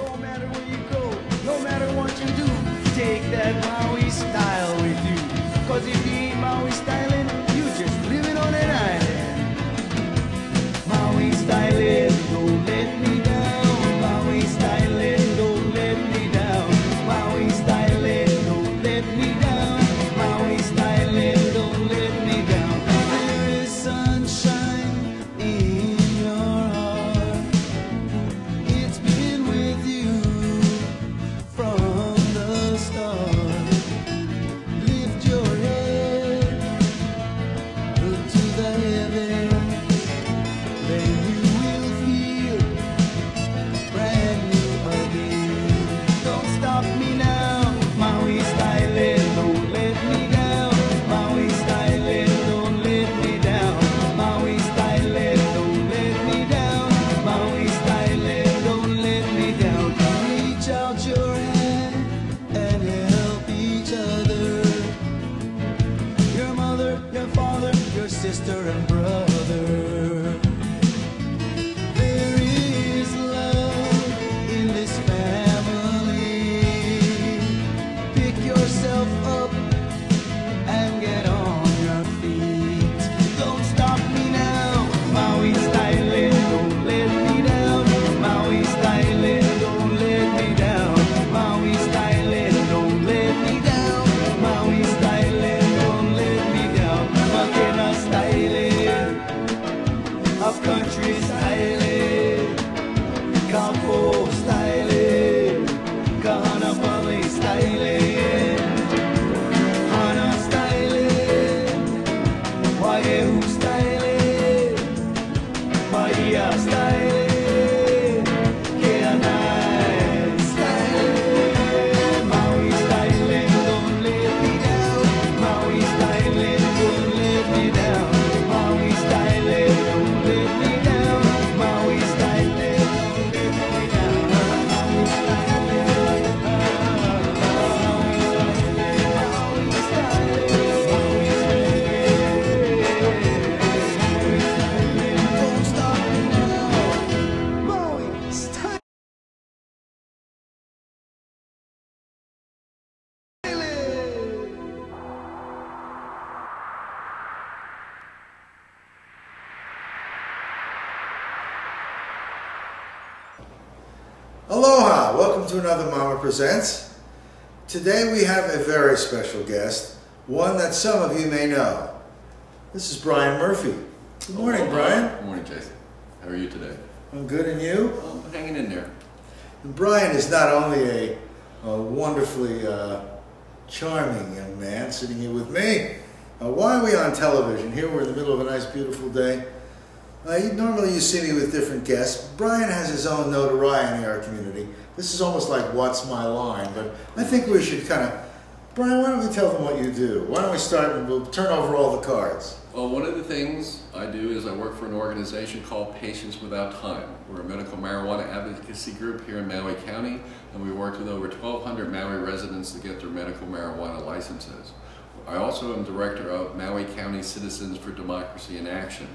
No matter where you go, no matter what you do, take that Maui style with you. Cause if you ain't Maui styling, you just living on an island. Maui styling, don't let me down. Maui styling, don't let me down. Maui styling, don't let me down. Maui styling, don't let me down. There is sunshine in your heart. It's been with you from the start. Lift your head, look to the heavens, then you will feel brand new again. Don't stop me now, Maui styling, don't let me down. Maui styling, don't let me down. Maui styling, don't let me down. Maui styling, don't let me down. Reach out your hand and help each other. Your mother, your father, your sister and brother. There is love in this family. Pick yourself up and get on your feet. Don't stop me now, Maui styling, don't let me down. Maui styling, don't let me down. Maui styling, don't let me down. Maui styling, don't let me down. Makena styling, up country styling, Campo styling, Kahana Valley styling, Hana styling, Waihu styling, Bahia styling, Keanai styling. Maui styling, don't let me down. Maui styling, don't let me down. Maui styling, don't let me down. Maui styling, don't let me down. Maui styling, Maui styling, don't stop me now. Maui styling. Aloha! Welcome to another Mama Presents. Today we have a very special guest, one that some of you may know. This is Brian Murphy. Good morning, Brian. Good morning, Jason. How are you today? I'm good, and you? I'm hanging in there. And Brian is not only a wonderfully charming young man sitting here with me. Why are we on television? Here we're in the middle of a nice, beautiful day. Normally you see me with different guests. Brian has his own notoriety in our community. This is almost like What's My Line, but I think we should kind of... Brian, why don't we tell them what you do? Why don't we start and we'll turn over all the cards. Well, one of the things I do is I work for an organization called Patients Without Time. We're a medical marijuana advocacy group here in Maui County, and we work with over 1,200 Maui residents to get their medical marijuana licenses. I also am director of Maui County Citizens for Democracy in Action.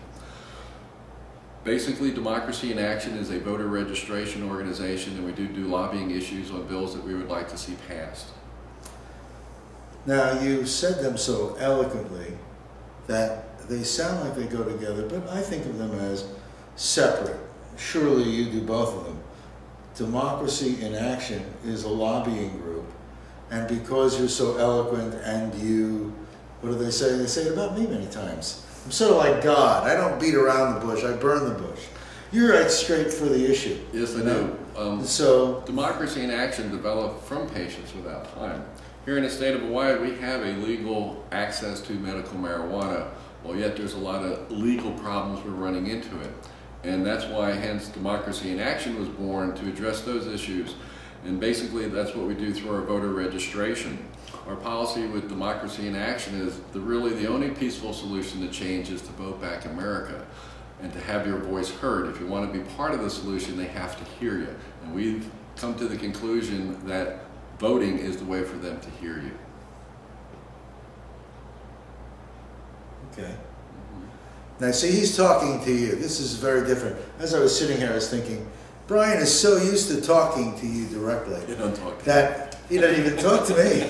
Basically, Democracy in Action is a voter registration organization, and we do lobbying issues on bills that we would like to see passed. Now, you said them so eloquently that they sound like they go together, but I think of them as separate. Surely you do both of them. Democracy in Action is a lobbying group, and because you're so eloquent and you, what do they say? They say it about me many times. I'm sort of like God. I don't beat around the bush, I burn the bush. You're right straight for the issue. Yes, I do. So Democracy in Action developed from Patients Without Time. Here in the state of Hawaii, we have a legal access to medical marijuana, well, yet there's a lot of legal problems we're running into it. And that's why, hence, Democracy in Action was born, to address those issues. And basically, that's what we do through our voter registration. Our policy with Democracy in Action is really the only peaceful solution to change is to vote back America and to have your voice heard. If you want to be part of the solution, they have to hear you. And we've come to the conclusion that voting is the way for them to hear you. Okay. Now, see, he's talking to you. This is very different. As I was sitting here, I was thinking, Brian is so used to talking to you directly You don't talk to that he doesn't even talk to me.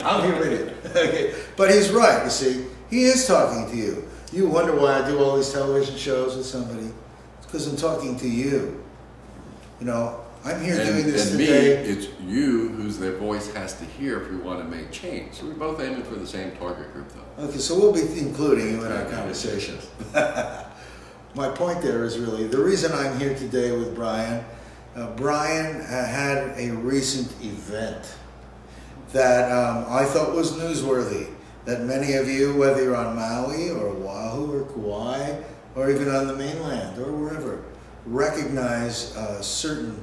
I'm here with you. Okay. But he's right, you see. He is talking to you. You wonder why I do all these television shows with somebody. It's because I'm talking to you. You know, I'm here doing this and today. me, it's you whose their voice has to hear if we want to make change. So we're both aiming for the same target group, though. Okay, so we'll be including you in our conversations. My point there is really, the reason I'm here today with Brian, Brian had a recent event that I thought was newsworthy, that many of you, whether you're on Maui or Oahu or Kauai, or even on the mainland or wherever, recognize certain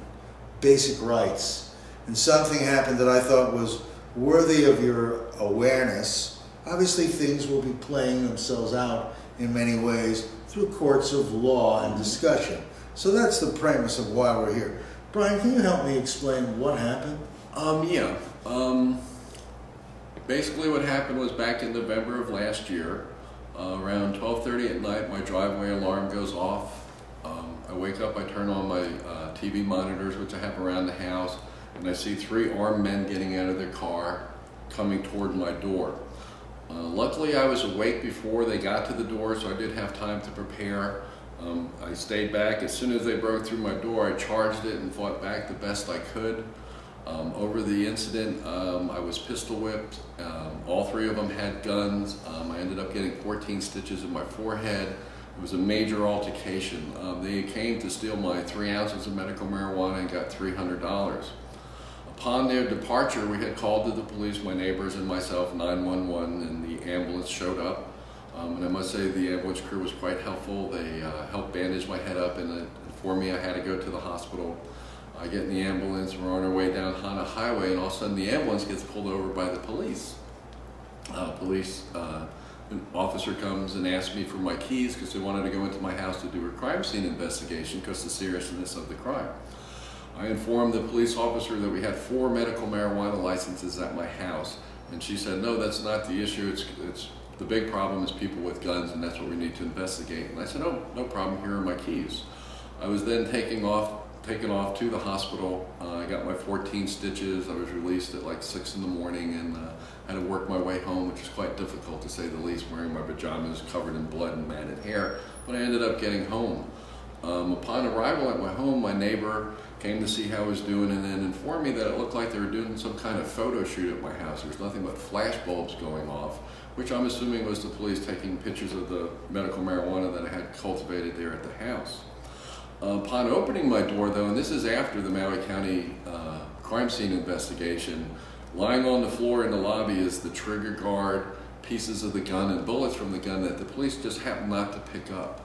basic rights. And something happened that I thought was worthy of your awareness. Obviously, things will be playing themselves out in many ways through courts of law and discussion. So that's the premise of why we're here. Brian, can you help me explain what happened? Basically what happened was back in November of last year, around 12:30 at night, my driveway alarm goes off. I wake up, I turn on my TV monitors, which I have around the house, and I see 3 armed men getting out of their car, coming toward my door. Luckily, I was awake before they got to the door, so I did have time to prepare. I stayed back. As soon as they broke through my door, I charged it and fought back the best I could. Over the incident, I was pistol whipped. All 3 of them had guns. I ended up getting 14 stitches in my forehead. It was a major altercation. They came to steal my 3 ounces of medical marijuana and got $300. Upon their departure, we had called to the police, my neighbors and myself, 911, and the ambulance showed up. And I must say the ambulance crew was quite helpful. They helped bandage my head up and informed me I had to go to the hospital. I get in the ambulance, we're on our way down Hana Highway, and all of a sudden the ambulance gets pulled over by the police. An officer comes and asks me for my keys because they wanted to go into my house to do a crime scene investigation because of the seriousness of the crime. I informed the police officer that we had 4 medical marijuana licenses at my house, and she said, no, that's not the issue. It's the big problem is people with guns, and that's what we need to investigate. And I said, oh, no problem, here are my keys. I was then taken off to the hospital. I got my 14 stitches. I was released at like 6 in the morning and had to work my way home, which is quite difficult to say the least, wearing my pajamas covered in blood and matted hair, but I ended up getting home. Upon arrival at my home, my neighbor came to see how I was doing and then informed me that it looked like they were doing some kind of photo shoot at my house. There was nothing but flash bulbs going off, which I'm assuming was the police taking pictures of the medical marijuana that I had cultivated there at the house. Upon opening my door, though, and this is after the Maui County crime scene investigation, lying on the floor in the lobby is the trigger guard, pieces of the gun, and bullets from the gun that the police just happened not to pick up.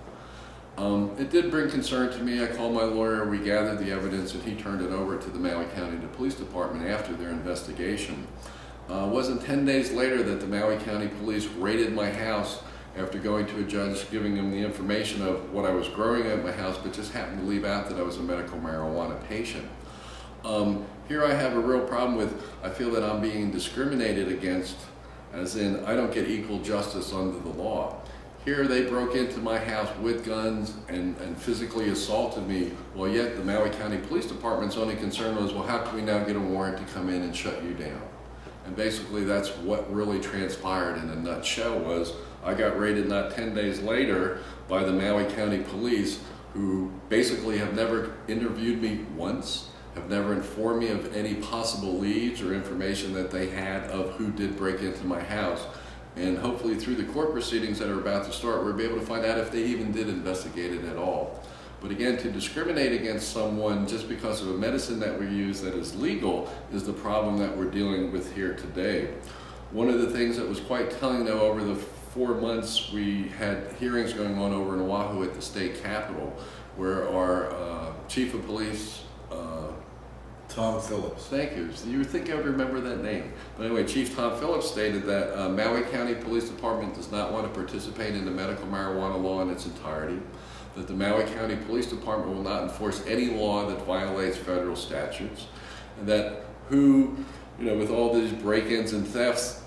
It did bring concern to me. I called my lawyer, we gathered the evidence, and he turned it over to the Maui County Police Department after their investigation. It wasn't 10 days later that the Maui County Police raided my house after going to a judge giving him the information of what I was growing at my house, but just happened to leave out that I was a medical marijuana patient. Here I have a real problem with, I feel that I'm being discriminated against, as in I don't get equal justice under the law. Here they broke into my house with guns and physically assaulted me, while yet the Maui County Police Department's only concern was, well, how can we now get a warrant to come in and shut you down? And basically that's what really transpired in a nutshell was, I got raided not 10 days later by the Maui County Police, who basically have never interviewed me once, have never informed me of any possible leads or information that they had of who did break into my house. And hopefully through the court proceedings that are about to start, we'll be able to find out if they even did investigate it at all. But again, to discriminate against someone just because of a medicine that we use that is legal is the problem that we're dealing with here today. One of the things that was quite telling, though, over the 4 months we had hearings going on over in Oahu at the state capitol, where our chief of police, Tom Phillips. Thank you. You would think I would remember that name. But anyway, Chief Tom Phillips stated that Maui County Police Department does not want to participate in the medical marijuana law in its entirety, that the Maui County Police Department will not enforce any law that violates federal statutes, and that with all these break-ins and thefts,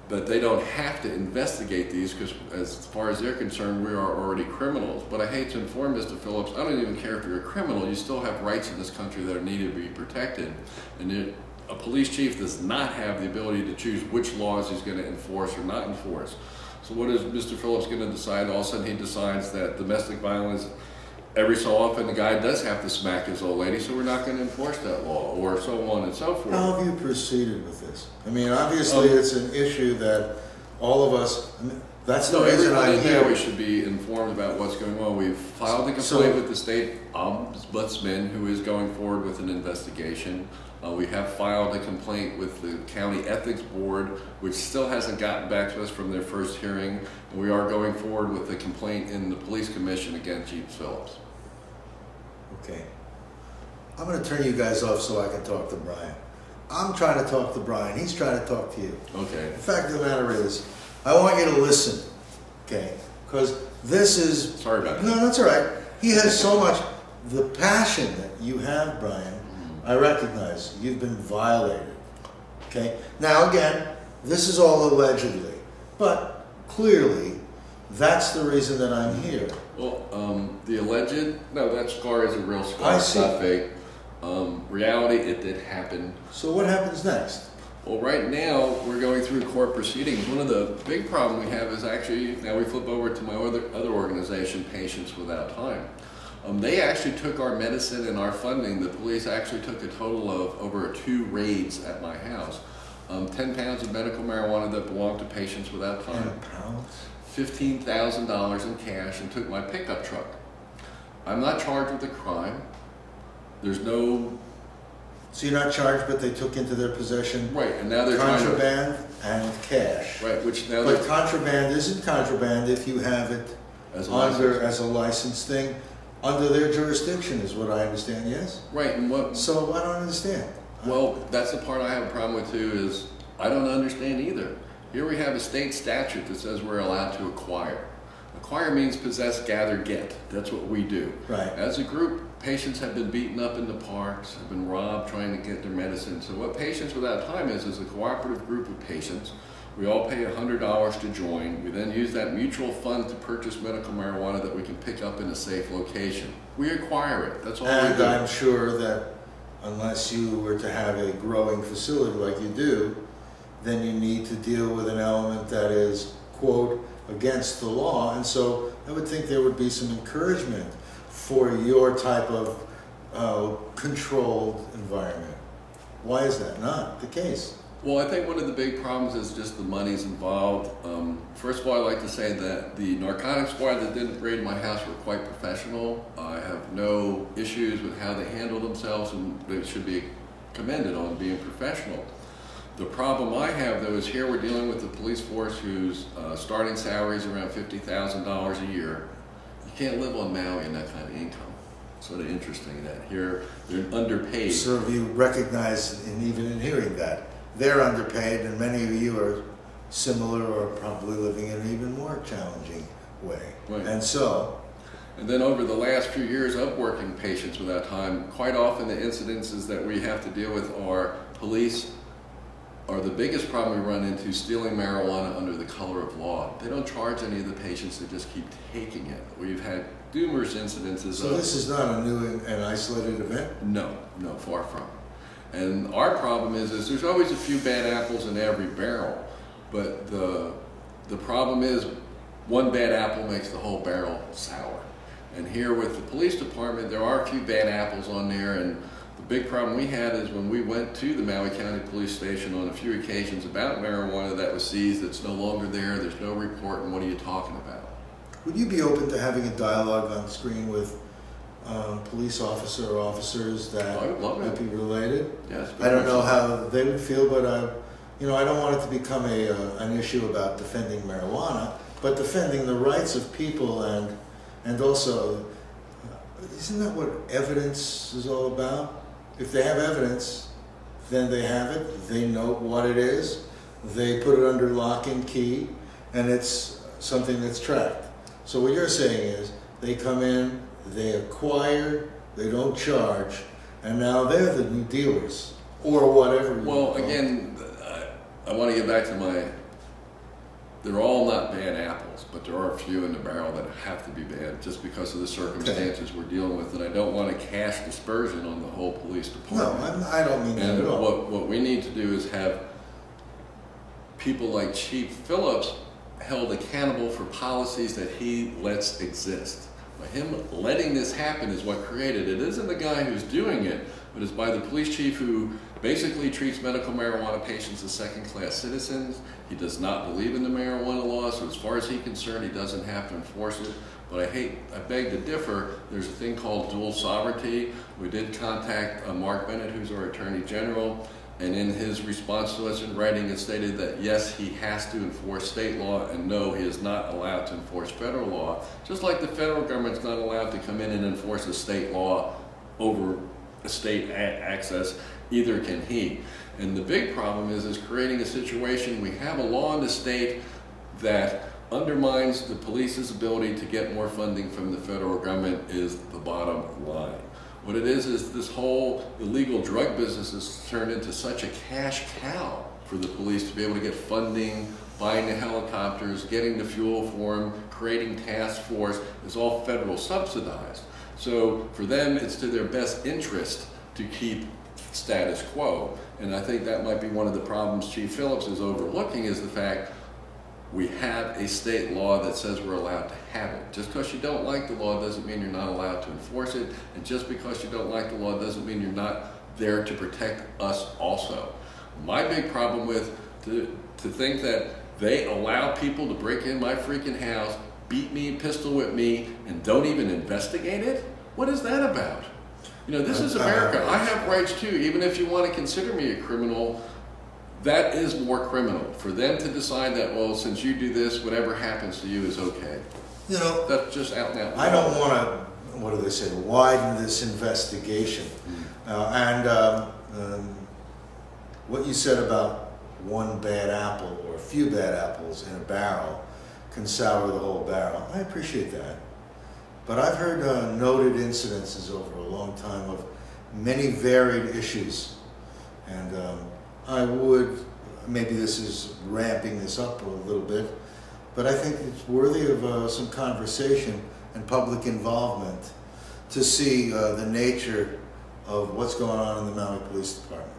but they don't have to investigate these because as far as they're concerned, we are already criminals. But I hate to inform Mr. Phillips, I don't even care if you're a criminal, you still have rights in this country that are needed to be protected. And a police chief does not have the ability to choose which laws he's going to enforce or not enforce. So what is Mr. Phillips going to decide? All of a sudden he decides that domestic violence, every so often the guy does have to smack his old lady, so we're not going to enforce that law, or so on and so forth. How have you proceeded with this? I mean, obviously it's an issue that all of us, that's the reason I'm here. We should be informed about what's going on. We've filed a complaint with the state ombudsman, who is going forward with an investigation. We have filed a complaint with the county ethics board, which still hasn't gotten back to us from their first hearing. And we are going forward with a complaint in the police commission against Chief Phillips. Okay. I'm going to turn you guys off so I can talk to Brian. I'm trying to talk to Brian. He's trying to talk to you. Okay. The fact of the matter is, I want you to listen, okay? Because this is... Sorry about that. No, that's all right. He has so much... The passion that you have, Brian, I recognize you've been violated, okay? Now, again, this is all allegedly, but clearly, that's the reason that I'm here. Well, the alleged, no, that scar is a real scar. I It's see. not fake. Reality, it did happen. So what happens next? Well, right now, we're going through court proceedings. One of the big problems we have is actually, now we flip over to my other organization, Patients Without Time. They actually took our medicine and our funding. The police actually took a total of over 2 raids at my house. 10 pounds of medical marijuana that belonged to Patients Without Time. 10 pounds? $15,000 in cash, and took my pickup truck. I'm not charged with a crime. There's no... So you're not charged, but they took into their possession Right, and now they're contraband and cash. Right, which now But contraband isn't contraband if you have it as a as a licensed thing under their jurisdiction, is what I understand. Yes. Right, and what? So I don't understand. Well, that's the part I have a problem with too. Is I don't understand either. Here we have a state statute that says we're allowed to acquire. Acquire means possess, gather, get. That's what we do. Right. As a group, patients have been beaten up in the parks, have been robbed trying to get their medicine. So what Patients Without Time is a cooperative group of patients. We all pay $100 to join. We then use that mutual fund to purchase medical marijuana that we can pick up in a safe location. We acquire it. That's all we do. And I'm sure that unless you were to have a growing facility like you do, then you need to deal with an element that is, quote, against the law. And so I would think there would be some encouragement for your type of controlled environment. Why is that not the case? Well, I think one of the big problems is just the money's involved. First of all, I'd like to say that the narcotics squad that didn't raid my house were quite professional. I have no issues with how they handled themselves, and they should be commended on being professional. The problem I have, though, is here we're dealing with a police force whose starting salary is around $50,000 a year. You can't live on Maui in that kind of income. It's sort of interesting that here they're underpaid. So you recognize, and even in hearing that, they're underpaid, and many of you are similar or probably living in an even more challenging way. Right. And then over the last few years of working Patients Without Time, quite often the incidences that we have to deal with are police are the biggest problem we run into, stealing marijuana under the color of law. They don't charge any of the patients, they just keep taking it. We've had numerous incidences. So this is not a new and isolated event? No, far from. And our problem is there's always a few bad apples in every barrel, but the problem is one bad apple makes the whole barrel sour. And here with the police department, there are a few bad apples on there, and the big problem we had is when we went to the Maui County Police Station on a few occasions about marijuana that was seized, it's no longer there, there's no report, and what are you talking about? Would you be open to having a dialogue on screen with police officer or officers that might be related? Yes. I don't know how they would feel, but I don't want it to become an issue about defending marijuana, but defending the rights of people and also, isn't that what evidence is all about? If they have evidence, then they have it, they know what it is, they put it under lock and key, and it's something that's tracked. So what you're saying is, they come in, they acquire, they don't charge, and now they're the new dealers, or whatever. Well, again, I want to get back to my they're all not bad apples, but there are a few in the barrel that have to be bad just because of the circumstances we're dealing with. And I don't want to cast dispersion on the whole police department. No, I don't mean that and at all. what we need to do is have people like Chief Phillips held accountable for policies that he lets exist. By him letting this happen is what created it. It isn't the guy who's doing it, but it's by the police chief who basically treats medical marijuana patients as second-class citizens. He does not believe in the marijuana law, so as far as he's concerned, he doesn't have to enforce it. But I beg to differ. There's a thing called dual sovereignty. We did contact Mark Bennett, who's our Attorney General, and in his response to us in writing, it stated that yes, he has to enforce state law, and no, he is not allowed to enforce federal law. Just like the federal government's not allowed to come in and enforce a state law over a state access, either can he. And the big problem is creating a situation, we have a law in the state that undermines the police's ability to get more funding from the federal government is the bottom line. What it is this whole illegal drug business has turned into such a cash cow for the police to be able to get funding, buying the helicopters, getting the fuel for them, creating task force. It's all federal subsidized. So for them, it's to their best interest to keep status quo. And I think that might be one of the problems Chief Phillips is overlooking, is the fact we have a state law that says we're allowed to have it. Just because you don't like the law doesn't mean you're not allowed to enforce it. And just because you don't like the law doesn't mean you're not there to protect us also. My big problem with to think that they allow people to break in my freaking house, beat me, pistol whip me, and don't even investigate it? What is that about? You know, this is America. I have rights too. Even if you want to consider me a criminal, that is more criminal. For them to decide that, well, since you do this, whatever happens to you is okay. You know, That's just out and out. I don't want to, what do they say, widen this investigation. What you said about one bad apple or a few bad apples in a barrel can sour the whole barrel. I appreciate that. But I've heard noted incidences over a long time of many varied issues. And I would, maybe this is ramping this up a little bit, but I think it's worthy of some conversation and public involvement to see the nature of what's going on in the Maui Police Department.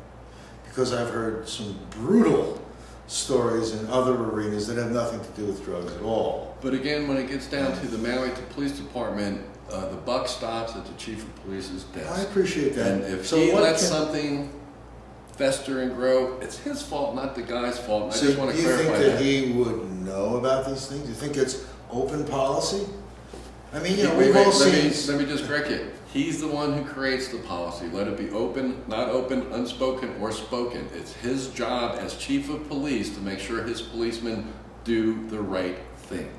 Because I've heard some brutal stories in other arenas that have nothing to do with drugs at all. But again, when it gets down to the Maui Police Department, the buck stops at the chief of police's desk. I appreciate that. And if he lets something fester and grow, it's his fault, not the guy's fault. I just want to clarify that. Do you think that he would know about these things? Do you think it's open policy? I mean, you know, we've all seen... Let me just correct you. He's the one who creates the policy. Let it be open, not open, unspoken, or spoken. It's his job as chief of police to make sure his policemen do the right thing.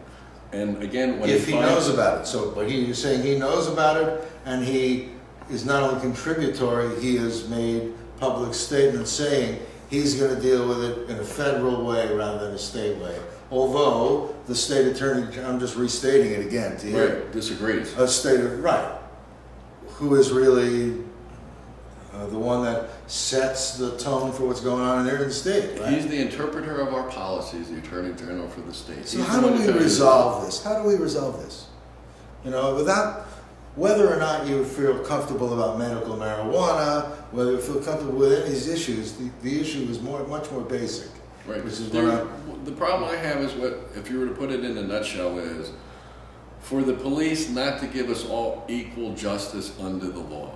And again, when if he knows about it. So, but you're saying he knows about it, and he is not only contributory, he has made public statements saying he's going to deal with it in a federal way rather than a state way. Although the state attorney, I'm just restating it again to you. Right, disagrees. A state, right, who is really the one that sets the tone for what's going on in there in the state, right? He's the interpreter of our policies, the Attorney General for the state. So how do we resolve this? How do we resolve this? You know, without, whether or not you feel comfortable about medical marijuana, whether you feel comfortable with any of these issues, the issue is much more basic. Right. Which is the problem I have is what, if you were to put it in a nutshell, is for the police not to give us all equal justice under the law.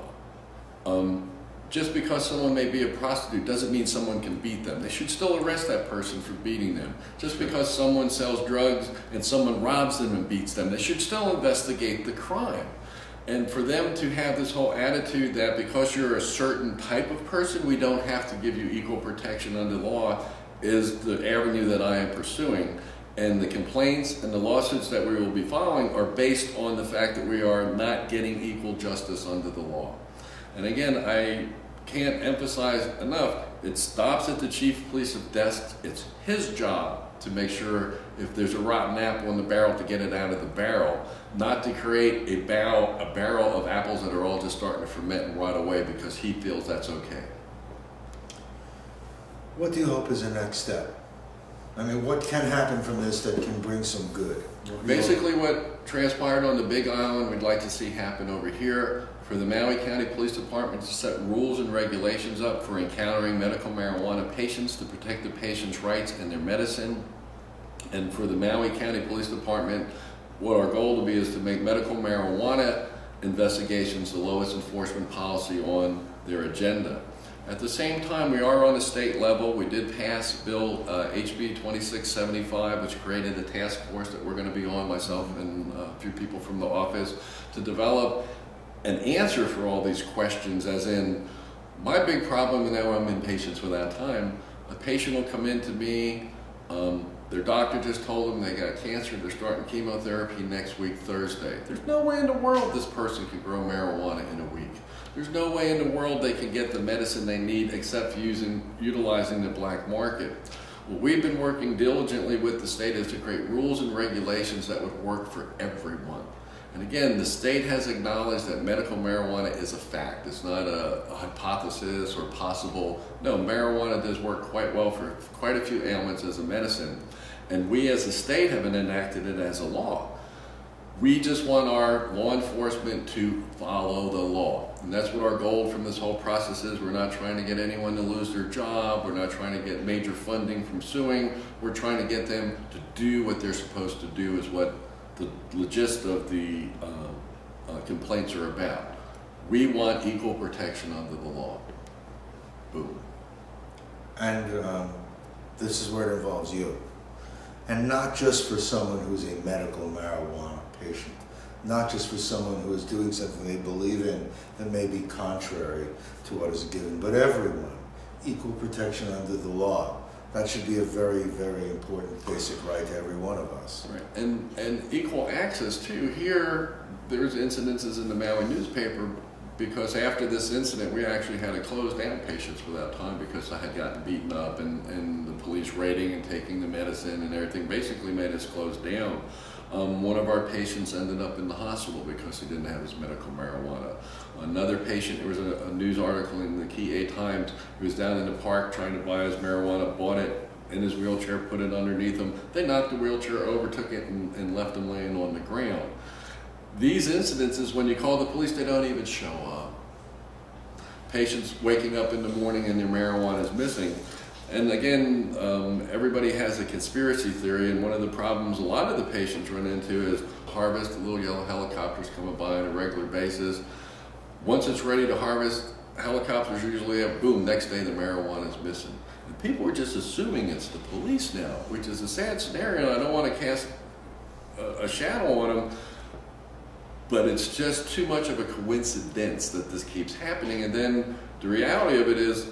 Just because someone may be a prostitute doesn't mean someone can beat them. They should still arrest that person for beating them. Just because someone sells drugs and someone robs them and beats them, they should still investigate the crime. And for them to have this whole attitude that because you're a certain type of person, we don't have to give you equal protection under law is the avenue that I am pursuing. And the complaints and the lawsuits that we will be filing are based on the fact that we are not getting equal justice under the law. And again, I can't emphasize enough, it stops at the chief of police's desk. It's his job to make sure if there's a rotten apple in the barrel to get it out of the barrel, not to create a barrel of apples that are all just starting to ferment and rot away because he feels that's okay. What do you hope is the next step? I mean, what can happen from this that can bring some good? Basically what transpired on the Big Island, we'd like to see happen over here for the Maui County Police Department to set rules and regulations up for encountering medical marijuana patients to protect the patient's rights and their medicine. And for the Maui County Police Department, what our goal to be is to make medical marijuana investigations the lowest enforcement policy on their agenda. At the same time, we are on a state level. We did pass Bill HB 2675, which created a task force that we're going to be on, myself and a few people from the office, to develop an answer for all these questions, as in, my big problem, and now I'm in Patients Without Time, a patient will come in to me, their doctor just told them they got cancer, they're starting chemotherapy next week, Thursday. There's no way in the world this person can grow marijuana in a week. There's no way in the world they can get the medicine they need except utilizing the black market. What we've been working diligently with the state is to create rules and regulations that would work for everyone. And again, the state has acknowledged that medical marijuana is a fact. It's not a hypothesis or possible. No, marijuana does work quite well for quite a few ailments as a medicine. And we as a state haven't enacted it as a law. We just want our law enforcement to follow the law. And that's what our goal from this whole process is. We're not trying to get anyone to lose their job. We're not trying to get major funding from suing. We're trying to get them to do what they're supposed to do, is what the gist of the complaints are about. We want equal protection under the law. Boom. And this is where it involves you. And not just for someone who's a medical marijuana patient, not just for someone who is doing something they believe in that may be contrary to what is given, but everyone. Equal protection under the law. That should be a very, very important basic right to every one of us. Right. And equal access too. Here, there's incidences in the Maui newspaper, because after this incident, we actually had to close down Patients Without Time because I had gotten beaten up, and the police raiding and taking the medicine and everything basically made us close down. One of our patients ended up in the hospital because he didn't have his medical marijuana. Another patient, there was a news article in the Key 8 Times, he was down in the park trying to buy his marijuana, bought it in his wheelchair, put it underneath him. They knocked the wheelchair over, took it, and left him laying on the ground. These incidences, when you call the police, they don't even show up. Patients waking up in the morning and their marijuana is missing. And again, everybody has a conspiracy theory, and one of the problems a lot of the patients run into is harvest. The little yellow helicopters coming by on a regular basis. Once it's ready to harvest, helicopters usually have, boom, next day the marijuana is missing. And people are just assuming it's the police now, which is a sad scenario. I don't want to cast a shadow on them, but it's just too much of a coincidence that this keeps happening. And then the reality of it is,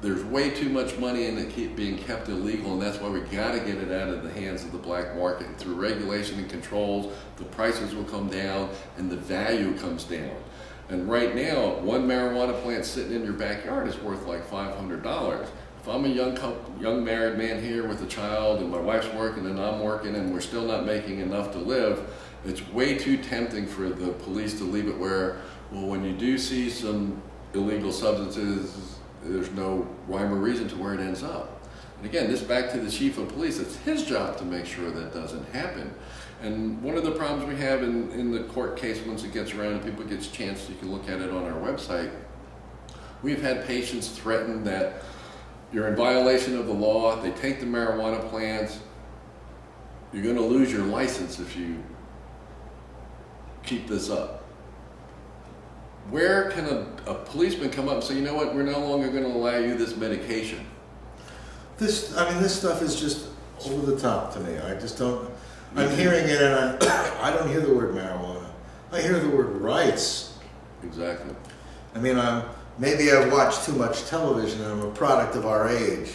there's way too much money in it being kept illegal, and that's why we got to get it out of the hands of the black market. And through regulation and controls, the prices will come down and the value comes down. And right now, one marijuana plant sitting in your backyard is worth like $500. If I'm a young married man here with a child, and my wife's working and I'm working, and we're still not making enough to live, it's way too tempting for the police to leave it where, well, when you do see some illegal substances, there's no rhyme or reason to where it ends up. And again, this back to the chief of police. It's his job to make sure that doesn't happen. And one of the problems we have in the court case, once it gets around and people get a chance, you can look at it on our website, we've had patients threaten that you're in violation of the law, they take the marijuana plants, you're going to lose your license if you keep this up. Where can a policeman come up and say, you know what, we're no longer going to allow you this medication? This stuff is just over the top to me. I just don't, I'm hearing it and I don't hear the word marijuana. I hear the word rights. Exactly. I mean, maybe I watch too much television and I'm a product of our age,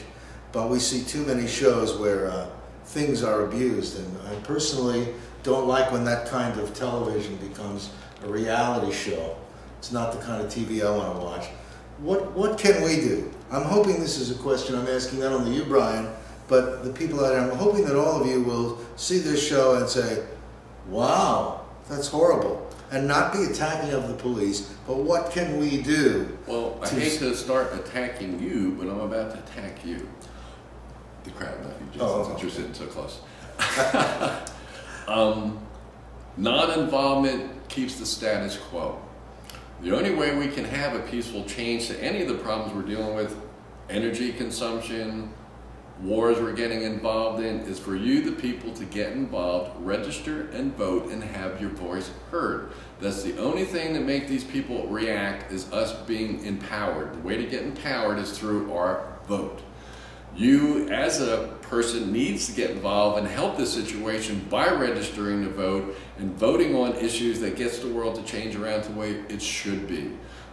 but we see too many shows where things are abused, and I personally don't like when that kind of television becomes a reality show. It's not the kind of TV I want to watch. What can we do? I'm hoping this is a question I'm asking not only you, Brian, but the people out there. I'm hoping that all of you will see this show and say, wow, that's horrible. And not be attacking of the police, but what can we do? Well, I hate to start attacking you, but I'm about to attack you. The crowd, not you, Jason, Oh, since you're sitting so close. Non-involvement keeps the status quo. The only way we can have a peaceful change to any of the problems we're dealing with, energy consumption, wars we're getting involved in, is for you, the people, to get involved, register and vote, and have your voice heard. That's the only thing that makes these people react, is us being empowered. The way to get empowered is through our vote. You, as a person, needs to get involved and help this situation by registering to vote and voting on issues that gets the world to change around to the way it should be.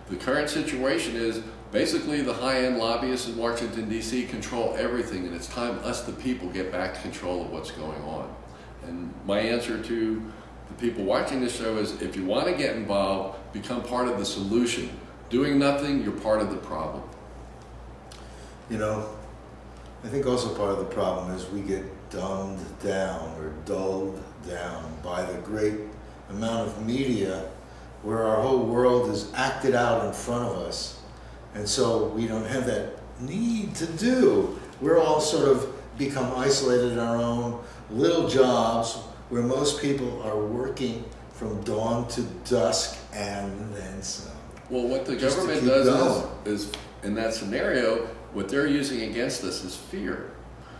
The current situation is basically the high-end lobbyists in Washington, D.C. control everything, and it's time us, the people, get back control of what's going on. And my answer to the people watching this show is, if you want to get involved, become part of the solution. Doing nothing, you're part of the problem. You know, I think also part of the problem is we get dumbed down or dulled down by the great amount of media where our whole world is acted out in front of us. And so we don't have that need to do. We're all sort of become isolated in our own little jobs where most people are working from dawn to dusk and then some. Well, what the government does is, in that scenario, what they're using against us is fear.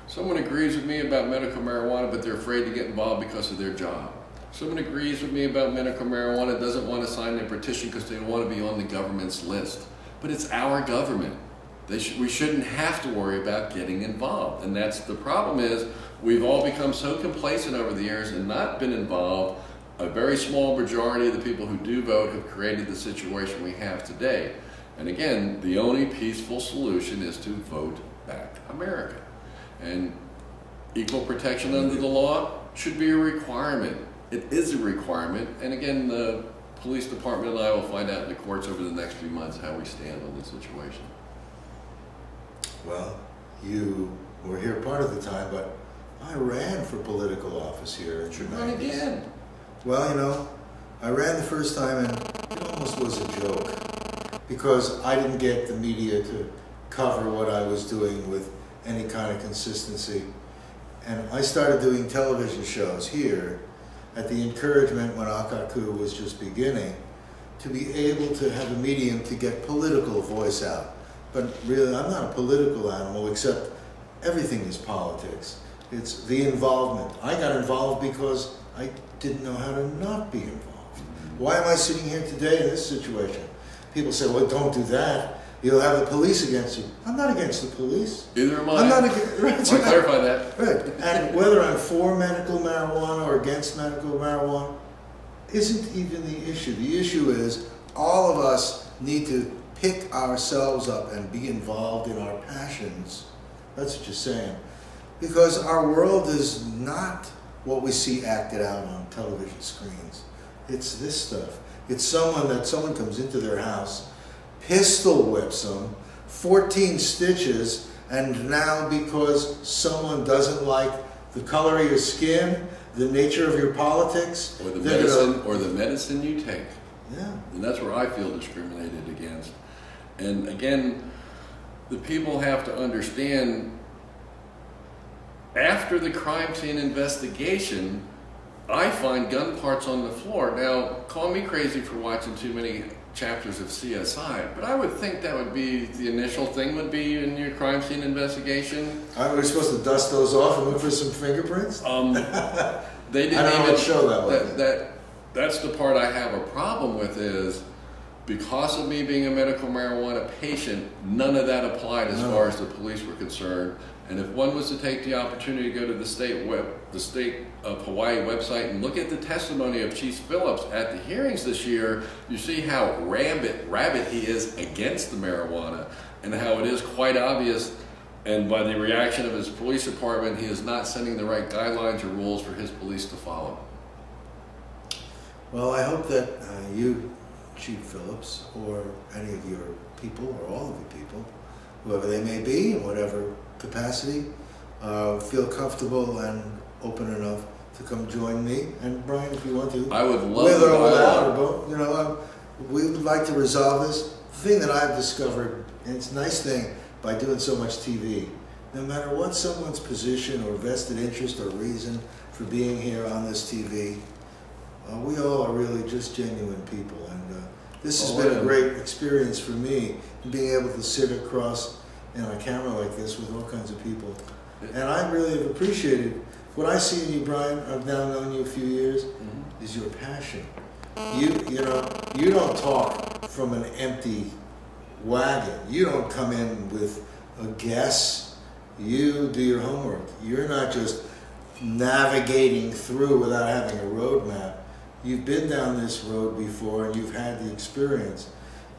Someone agrees with me about medical marijuana, but they're afraid to get involved because of their job. Someone agrees with me about medical marijuana, doesn't want to sign their petition because they don't want to be on the government's list. But it's our government. We shouldn't have to worry about getting involved. And that's the problem, is we've all become so complacent over the years and not been involved. A very small majority of the people who do vote have created the situation we have today. And again, the only peaceful solution is to vote back America. And equal protection under the law should be a requirement. It is a requirement. And again, the police department and I will find out in the courts over the next few months how we stand on this situation. Well, you were here part of the time, but I ran for political office here in the Run again. Well, you know, I ran the first time and it almost was a joke because I didn't get the media to cover what I was doing with any kind of consistency. And I started doing television shows here at the encouragement, when Akaku was just beginning, to be able to have a medium to get political voice out. But really, I'm not a political animal, except everything is politics. It's the involvement. I got involved because I didn't know how to not be involved. Why am I sitting here today in this situation? People say, well, don't do that. You'll have the police against you. I'm not against the police. Either am I. I'm not against, right. I'll clarify that. Right. And whether I'm for medical marijuana or against medical marijuana isn't even the issue. The issue is all of us need to pick ourselves up and be involved in our passions. That's what you're saying. Because our world is not what we see acted out on television screens. It's this stuff. It's someone comes into their house, pistol whips them, 14 stitches, and now because someone doesn't like the color of your skin, the nature of your politics, or the medicine you take. Yeah. And that's where I feel discriminated against. And again, the people have to understand, after the crime scene investigation, I find gun parts on the floor. Now, call me crazy for watching too many chapters of CSI, but I would think that would be the initial thing, would be in your crime scene investigation. Are we supposed to dust those off and look for some fingerprints? They didn't I don't even show that way. That's the part I have a problem with, is because of me being a medical marijuana patient, none of that applied as far as the police were concerned. And if one was to take the opportunity to go to the state of Hawaii website and look at the testimony of Chief Phillips at the hearings this year, you see how rabid he is against the marijuana, and how it is quite obvious, and by the reaction of his police department, he is not sending the right guidelines or rules for his police to follow. Well, I hope that you, Chief Phillips, or any of your people, or all of your people, whoever they may be, in whatever capacity, feel comfortable and open enough to come join me. And Brian, if you want to, I would love with to. or without, or both, you know, we would like to resolve this. The thing that I've discovered, and it's a nice thing by doing so much TV, no matter what someone's position or vested interest or reason for being here on this TV, we all are really just genuine people. And this has been a great experience for me, being able to sit across a camera like this with all kinds of people. And I really have appreciated what I see in you, Brian. I've now known you a few years, is your passion. You don't talk from an empty wagon. You don't come in with a guess. You do your homework. You're not just navigating through without having a roadmap. You've been down this road before and you've had the experience.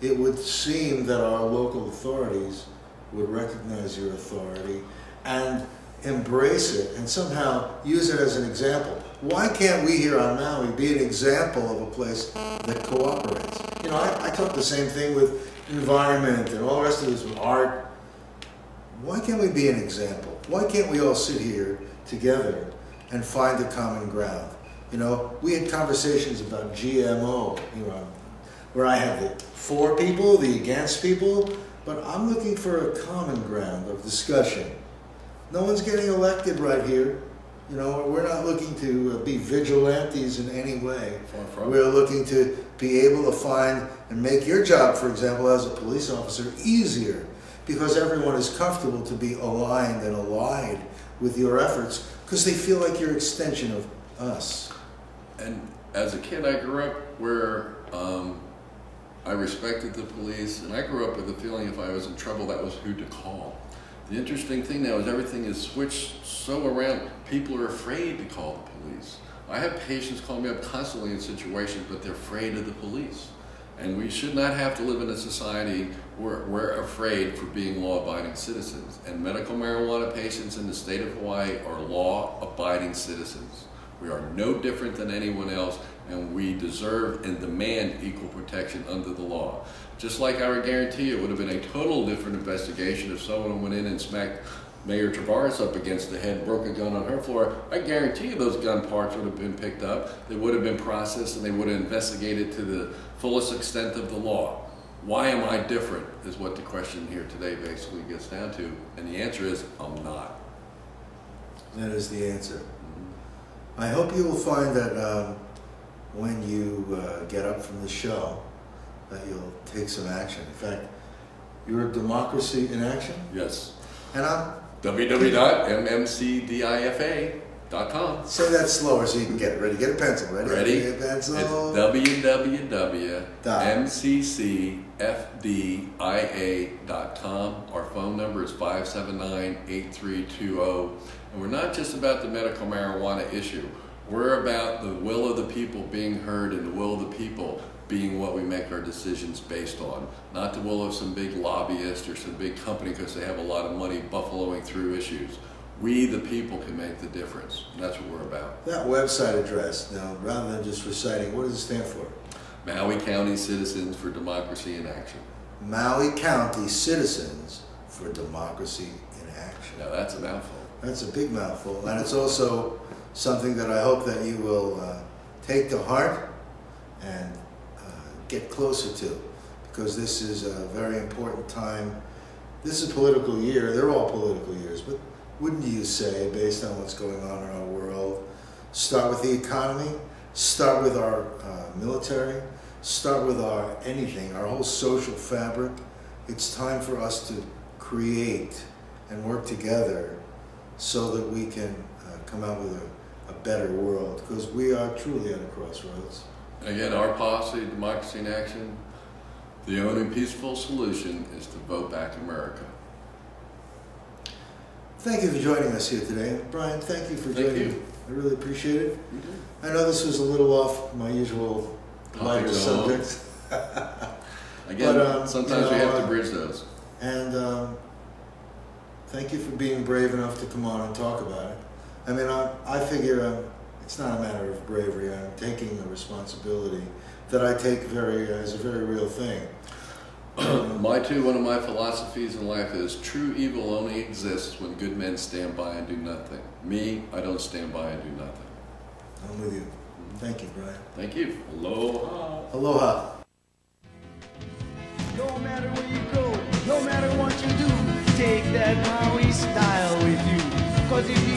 It would seem that our local authorities would recognize your authority and embrace it and somehow use it as an example. Why can't we here on Maui be an example of a place that cooperates? I talk the same thing with environment and all the rest of this with art. Why can't we be an example? Why can't we all sit here together and find a common ground? We had conversations about GMO, where I had the for people, the against people, but I'm looking for a common ground of discussion. No one's getting elected right here. We're not looking to be vigilantes in any way. We're looking to be able to find and make your job, for example, as a police officer, easier, because everyone is comfortable to be aligned and allied with your efforts because they feel like you're an extension of us. And as a kid, I grew up where I respected the police, and I grew up with the feeling if I was in trouble, that was who to call. The interesting thing now is everything is switched so around, people are afraid to call the police. I have patients call me up constantly in situations, but they're afraid of the police. And we should not have to live in a society where we're afraid for being law-abiding citizens. And medical marijuana patients in the state of Hawaii are law-abiding citizens. We are no different than anyone else, and we deserve and demand equal protection under the law. Just like I would guarantee it would have been a total different investigation if someone went in and smacked Mayor Tavares up against the head, broke a gun on her floor. I guarantee you those gun parts would have been picked up, they would have been processed, and they would have investigated to the fullest extent of the law. Why am I different is what the question here today basically gets down to, and the answer is, I'm not. That is the answer. I hope you will find that when you get up from the show, that you'll take some action. In fact, you're a democracy in action? Yes. And I'm www.mmcdifa.com. Say that slower so you can get it. Ready? Get a pencil. Ready? Get a pencil. It's www.mccfdia.com. Our phone number is 579-8320. And we're not just about the medical marijuana issue. We're about the will of the people being heard and the will of the people being what we make our decisions based on. Not the will of some big lobbyist or some big company because they have a lot of money buffaloing through issues. We, the people, can make the difference. And that's what we're about. That website address, now, rather than just reciting, what does it stand for? Maui County Citizens for Democracy in Action. Maui County Citizens for Democracy in Action. Now that's a mouthful. That's a big mouthful. And it's also something that I hope that you will take to heart and get closer to, because this is a very important time. This is a political year. They're all political years, but wouldn't you say, based on what's going on in our world, start with the economy, start with our military, start with our anything, our whole social fabric. It's time for us to create and work together so that we can come out with a better world, because we are truly at a crossroads. Again, our policy, Democracy in Action, the only peaceful solution is to vote back America. Thank you for joining us here today. Brian, thank you for joining me. I really appreciate it. I know this was a little off my usual lighter subjects. Again, but, sometimes we have to bridge those. And thank you for being brave enough to come on and talk about it. I mean, I figure it's not a matter of bravery. I'm taking a responsibility that I take as a very real thing. One of my philosophies in life is true evil only exists when good men stand by and do nothing. Me, I don't stand by and do nothing. I'm with you. Thank you, Brian. Thank you. Aloha. Aloha. No matter where you go, no matter what you do, take that Maui style Cause if